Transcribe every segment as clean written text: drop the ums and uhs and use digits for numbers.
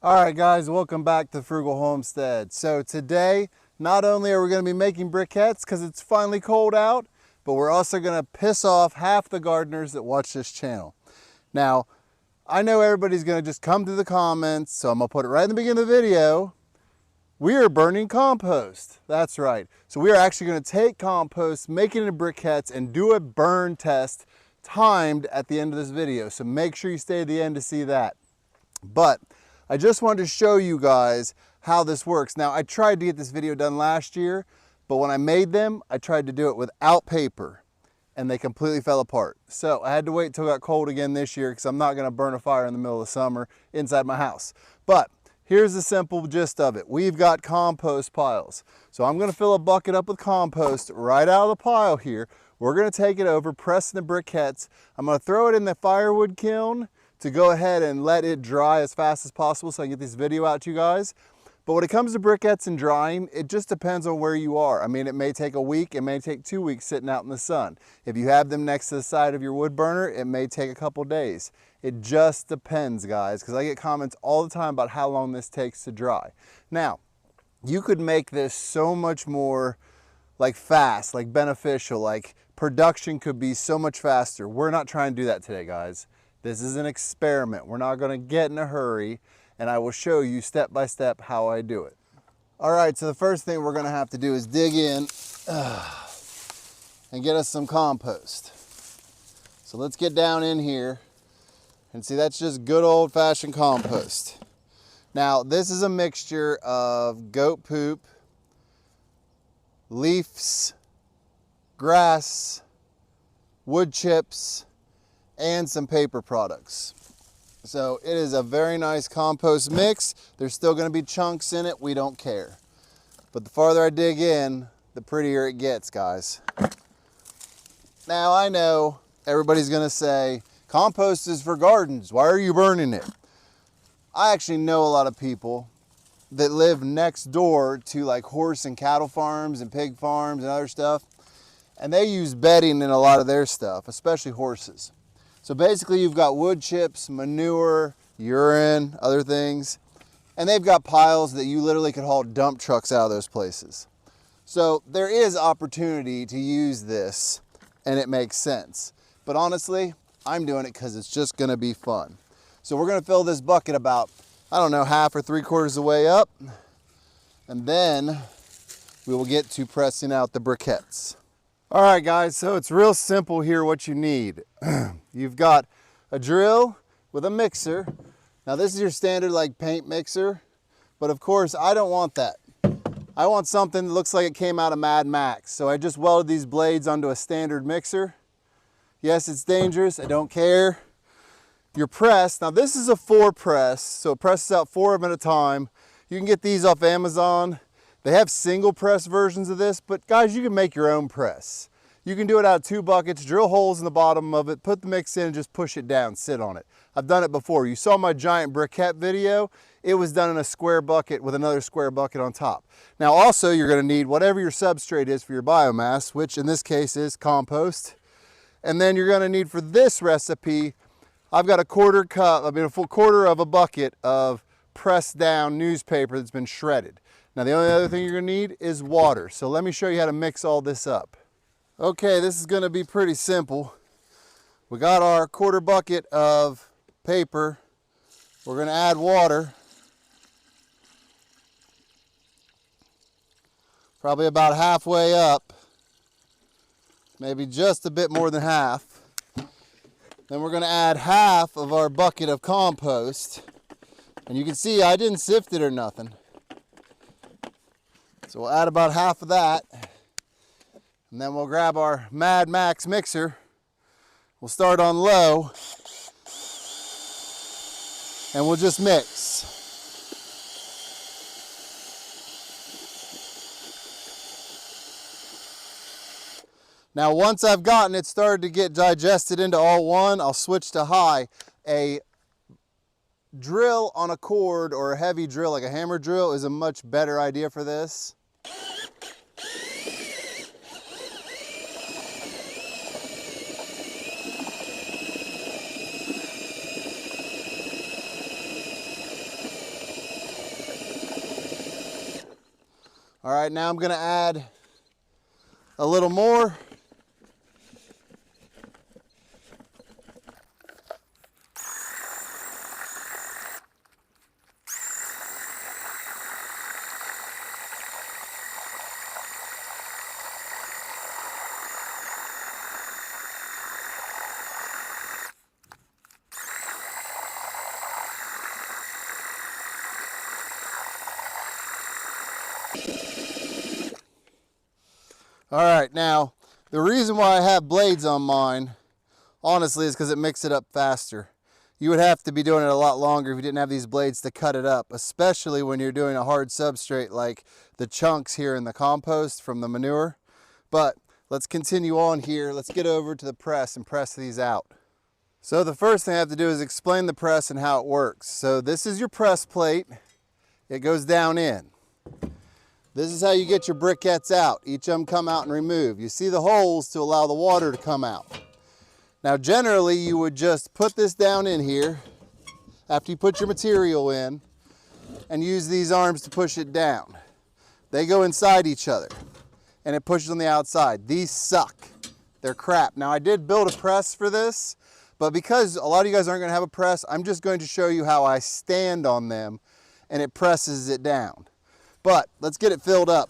All right, guys, welcome back to Frugal Homestead. So today, not only are we going to be making briquettes because it's finally cold out, but we're also going to piss off half the gardeners that watch this channel. Now, I know everybody's going to just come to the comments, so I'm going to put it right in the beginning of the video. We are burning compost. That's right. So we are actually going to take compost, make it into briquettes, and do a burn test timed at the end of this video. So make sure you stay to the end to see that. But I just wanted to show you guys how this works. Now, I tried to get this video done last year, but when I made them, I tried to do it without paper, and they completely fell apart. So I had to wait till it got cold again this year because I'm not going to burn a fire in the middle of the summer inside my house. But here's the simple gist of it. We've got compost piles. So I'm going to fill a bucket up with compost right out of the pile here. We're going to take it over, press in the briquettes. I'm going to throw it in the firewood kiln to go ahead and let it dry as fast as possible so I can get this video out to you guys. But when it comes to briquettes and drying, it just depends on where you are. I mean, it may take a week, it may take 2 weeks sitting out in the sun. If you have them next to the side of your wood burner, it may take a couple days. It just depends, guys, because I get comments all the time about how long this takes to dry. Now, you could make this so much more like fast, like beneficial, like production could be so much faster. We're not trying to do that today, guys. This is an experiment. We're not going to get in a hurry, and I will show you step by step how I do it. All right, so the first thing we're going to have to do is dig in and get us some compost. So let's get down in here and see, that's just good old-fashioned compost. Now, this is a mixture of goat poop, leaves, grass, wood chips, and some paper products. So it is a very nice compost mix. There's still going to be chunks in it. We don't care. But the farther I dig in, the prettier it gets, guys. Now, I know everybody's going to say, compost is for gardens. Why are you burning it? I actually know a lot of people that live next door to like horse and cattle farms and pig farms and other stuff. And they use bedding in a lot of their stuff, especially horses. So basically you've got wood chips, manure, urine, other things, and they've got piles that you literally could haul dump trucks out of those places. So there is opportunity to use this and it makes sense. But honestly, I'm doing it because it's just gonna be fun. So we're gonna fill this bucket about, I don't know, half or 3/4 of the way up, and then we will get to pressing out the briquettes. All right, guys, so it's real simple here what you need. You've got a drill with a mixer. Now this is your standard like paint mixer, but of course I don't want that. I want something that looks like it came out of Mad Max. So I just welded these blades onto a standard mixer. Yes, it's dangerous, I don't care. Your press, now this is a 4 press, so it presses out 4 of them at a time. You can get these off Amazon. They have single press versions of this, but guys, you can make your own press. You can do it out of 2 buckets, drill holes in the bottom of it, put the mix in and just push it down, sit on it. I've done it before. You saw my giant briquette video. It was done in a square bucket with another square bucket on top. Now also, you're gonna need whatever your substrate is for your biomass, which in this case is compost. And then you're gonna need for this recipe, I've got a full 1/4 of a bucket of pressed down newspaper that's been shredded. Now the only other thing you're gonna need is water. So let me show you how to mix all this up. Okay, this is gonna be pretty simple. We got our 1/4 bucket of paper. We're gonna add water. Probably about halfway up. Maybe just a bit more than half. Then we're gonna add half of our bucket of compost. And you can see I didn't sift it or nothing. So we'll add about half of that, and then we'll grab our Mad Max mixer. We'll start on low, and we'll just mix. Now once I've gotten it started to get digested into all one, I'll switch to high. A drill on a cord or a heavy drill like a hammer drill is a much better idea for this. All right, now I'm gonna add a little more. All right, now the reason why I have blades on mine, honestly, is because it makes it up faster. You would have to be doing it a lot longer if you didn't have these blades to cut it up, especially when you're doing a hard substrate like the chunks here in the compost from the manure. But let's continue on here. Let's get over to the press and press these out. So the first thing I have to do is explain the press and how it works. So this is your press plate. It goes down in. This is how you get your briquettes out. Each of them come out and remove. You see the holes to allow the water to come out. Now generally you would just put this down in here after you put your material in and use these arms to push it down. They go inside each other and it pushes on the outside. These suck. They're crap. Now I did build a press for this, but because a lot of you guys aren't going to have a press, I'm just going to show you how I stand on them and it presses it down. But let's get it filled up.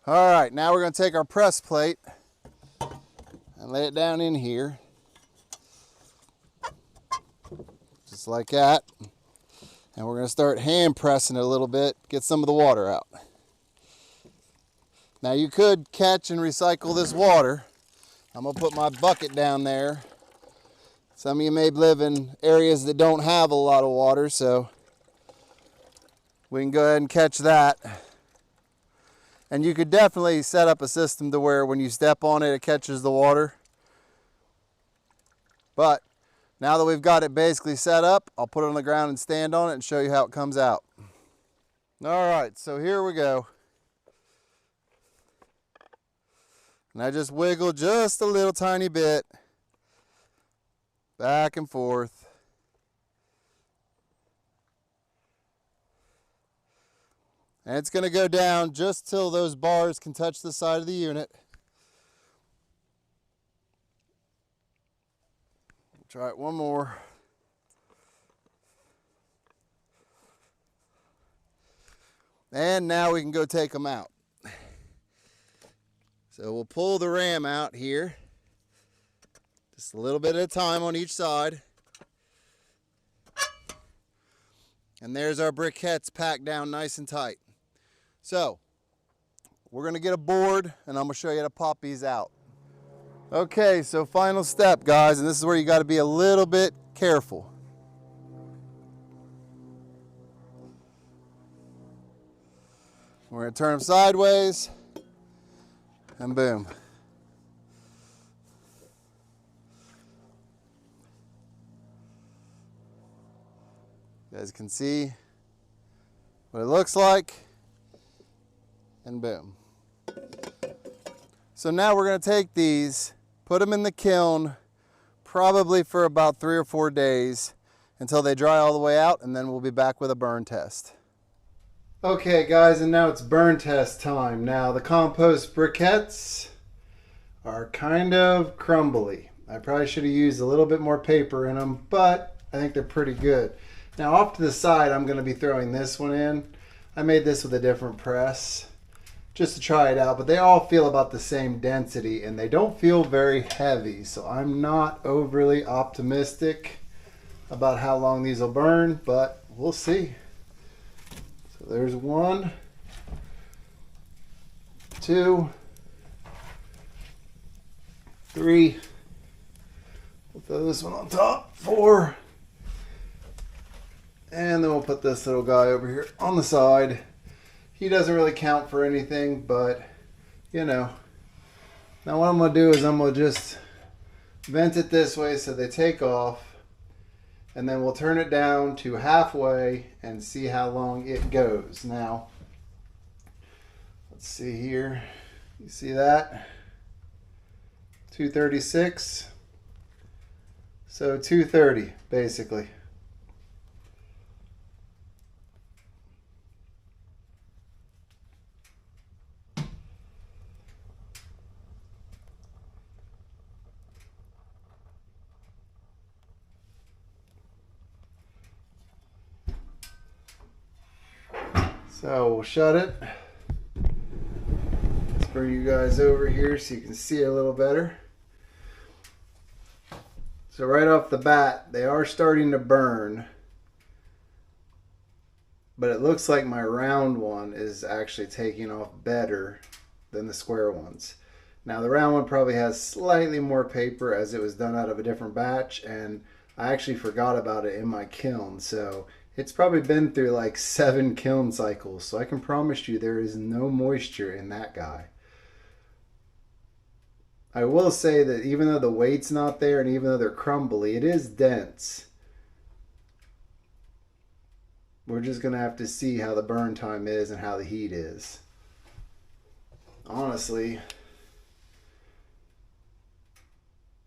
All right, now we're going to take our press plate and lay it down in here, just like that. And we're going to start hand pressing it a little bit, get some of the water out. Now you could catch and recycle this water. I'm going to put my bucket down there. Some of you may live in areas that don't have a lot of water, so we can go ahead and catch that. And you could definitely set up a system to where when you step on it, it catches the water. But now that we've got it basically set up, I'll put it on the ground and stand on it and show you how it comes out. All right, so here we go. And I just wiggle just a little tiny bit, back and forth. And it's going to go down just till those bars can touch the side of the unit. Try it one more. And now we can go take them out. So we'll pull the ram out here. Just a little bit at a time on each side. And there's our briquettes packed down nice and tight. So we're going to get a board and I'm going to show you how to pop these out. Okay, so final step, guys, and this is where you got to be a little bit careful. We're going to turn them sideways and boom. You guys can see what it looks like. And boom. So now we're going to take these, put them in the kiln, probably for about 3 or 4 days until they dry all the way out, and then we'll be back with a burn test. Okay guys, and now it's burn test time. Now the compost briquettes are kind of crumbly. I probably should have used a little bit more paper in them, but I think they're pretty good. Now off to the side, I'm going to be throwing this one in. I made this with a different press, just to try it out, but they all feel about the same density and they don't feel very heavy, so I'm not overly optimistic about how long these will burn, but we'll see. So there's 1, 2, 3. We'll throw this one on top. 4. And then we'll put this little guy over here on the side. He doesn't really count for anything, but you know. Now what I'm going to do is I'm going to just vent it this way so they take off. And then we'll turn it down to halfway and see how long it goes. Now, let's see here. You see that? 236. So 230 basically. So we'll shut it. Let's bring you guys over here so you can see a little better. So right off the bat, they are starting to burn. But it looks like my round one is actually taking off better than the square ones. Now the round one probably has slightly more paper as it was done out of a different batch, and I actually forgot about it in my kiln. So it's probably been through like 7 kiln cycles, so I can promise you there is no moisture in that guy. I will say that even though the weight's not there and even though they're crumbly, it is dense. We're just going to have to see how the burn time is and how the heat is. Honestly,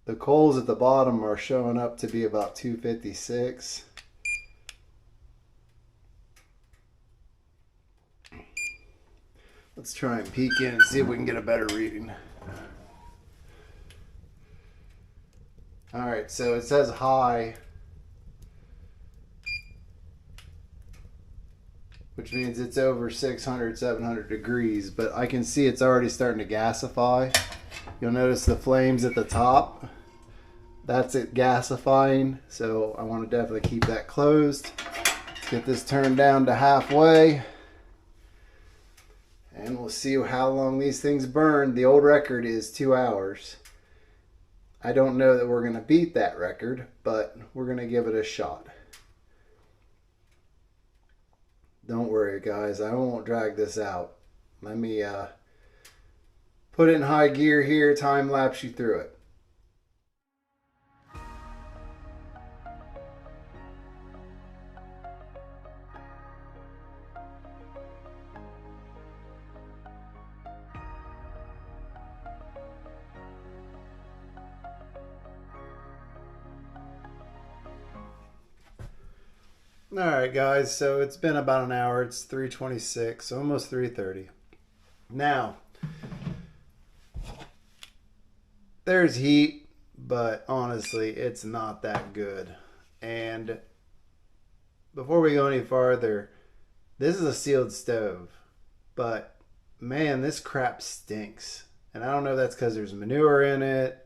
the coals at the bottom are showing up to be about 256. Let's try and peek in and see if we can get a better reading. Alright, so it says high, which means it's over 600, 700 degrees, but I can see it's already starting to gasify. You'll notice the flames at the top. That's it gasifying, so I want to definitely keep that closed. Let's get this turned down to halfway. And we'll see how long these things burn. The old record is 2 hours. I don't know that we're going to beat that record, but we're going to give it a shot. Don't worry, guys. I won't drag this out. Let me put it in high gear here, time lapse you through it. Alright guys, so it's been about an hour. It's 3:26, almost 3:30. Now, there's heat, but honestly, it's not that good. And before we go any farther, this is a sealed stove, but man, this crap stinks. And I don't know if that's because there's manure in it.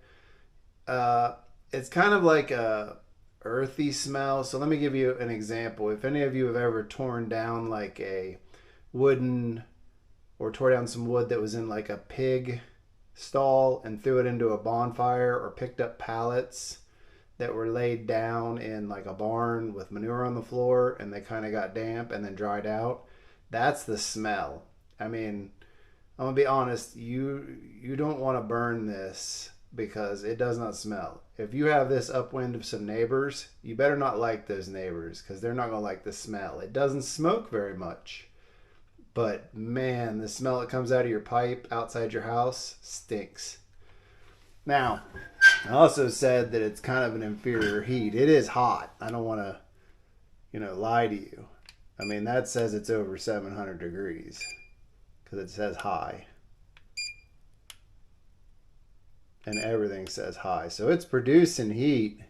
It's kind of like a earthy smell. So let me give you an example. If any of you have ever torn down like a wooden, or tore down some wood that was in like a pig stall and threw it into a bonfire, or picked up pallets that were laid down in like a barn with manure on the floor and they kind of got damp and then dried out, that's the smell. I mean, I'm gonna be honest, you don't want to burn this because it does not smell. If you have this upwind of some neighbors, you better not like those neighbors because they're not gonna like the smell. It doesn't smoke very much, but man, the smell that comes out of your pipe outside your house stinks. Now, I also said that it's kind of an inferior heat. It is hot. I don't want to, lie to you. I mean, that says it's over 700 degrees because it says high. And everything says high. So it's producing heat.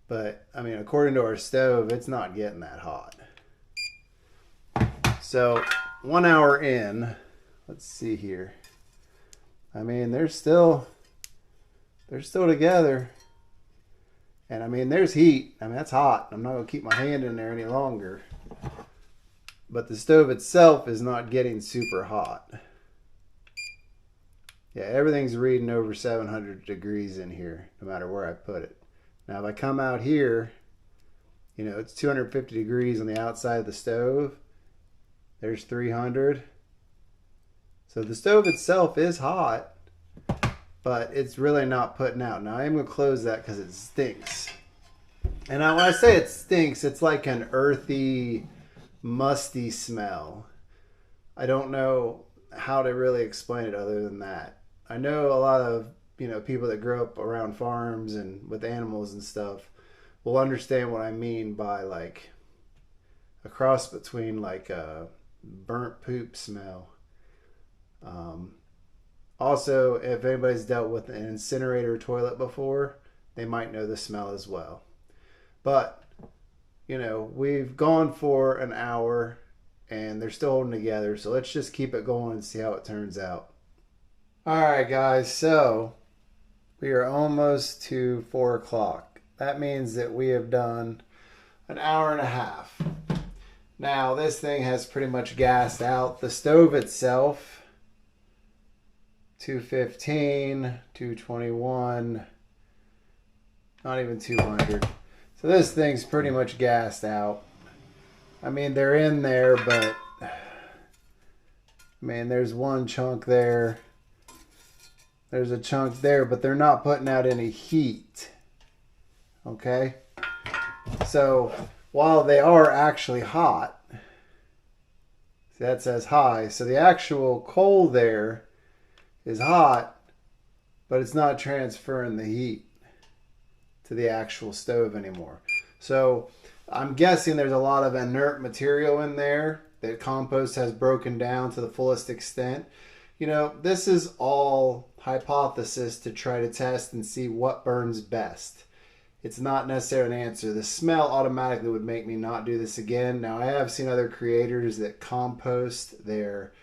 But, I mean, according to our stove, it's not getting that hot. So, 1 hour in, let's see here. I mean, they're still together. And I mean, there's heat. I mean, that's hot. I'm not going to keep my hand in there any longer. But the stove itself is not getting super hot. Yeah, everything's reading over 700 degrees in here, no matter where I put it. Now, if I come out here, you know, it's 250 degrees on the outside of the stove. There's 300. So the stove itself is hot, but it's really not putting out. Now, I am going to close that because it stinks. And when I say it stinks, it's like an earthy, musty smell. I don't know how to really explain it other than that. I know a lot of, you know, people that grow up around farms and with animals and stuff will understand what I mean by like a cross between like a burnt poop smell. Also, if anybody's dealt with an incinerator toilet before, they might know the smell as well. But, you know, we've gone for an hour and they're still holding together. So let's just keep it going and see how it turns out. All right, guys. So we are almost to 4 o'clock. That means that we have done an hour and a half. Now, this thing has pretty much gassed out. The stove itself, 215, 221, not even 200. So this thing's pretty much gassed out. I mean, they're in there, but I mean, there's one chunk there. There's a chunk there, but they're not putting out any heat. Okay? So while they are actually hot, see, that says high. So the actual coal there is hot, but it's not transferring the heat to the actual stove anymore. So I'm guessing there's a lot of inert material in there that compost has broken down to the fullest extent. You know, this is all hypothesis to try to test and see what burns best. It's not necessarily an answer. The smell automatically would make me not do this again. Now, I have seen other creators that compost their,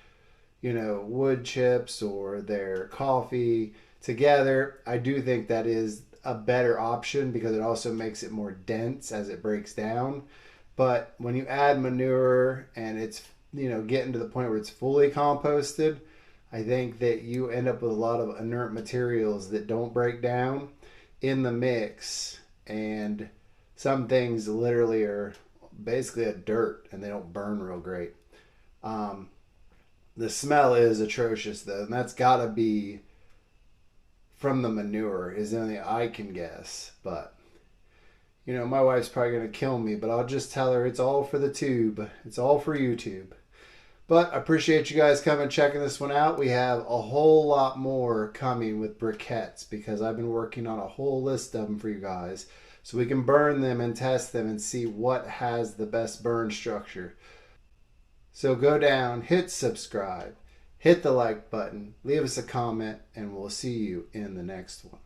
you know, wood chips or their coffee together. I do think that is a better option because it also makes it more dense as it breaks down. But when you add manure and it's, you know, getting to the point where it's fully composted, I think that you end up with a lot of inert materials that don't break down in the mix. And some things literally are basically a dirt and they don't burn real great. The smell is atrocious though, and that's got to be from the manure is the only I can guess. But, you know, my wife's probably going to kill me, but I'll just tell her it's all for the tube. It's all for YouTube. But I appreciate you guys coming and checking this one out. We have a whole lot more coming with briquettes because I've been working on a whole list of them for you guys. So we can burn them and test them and see what has the best burn structure. So go down, hit subscribe, hit the like button, leave us a comment, and we'll see you in the next one.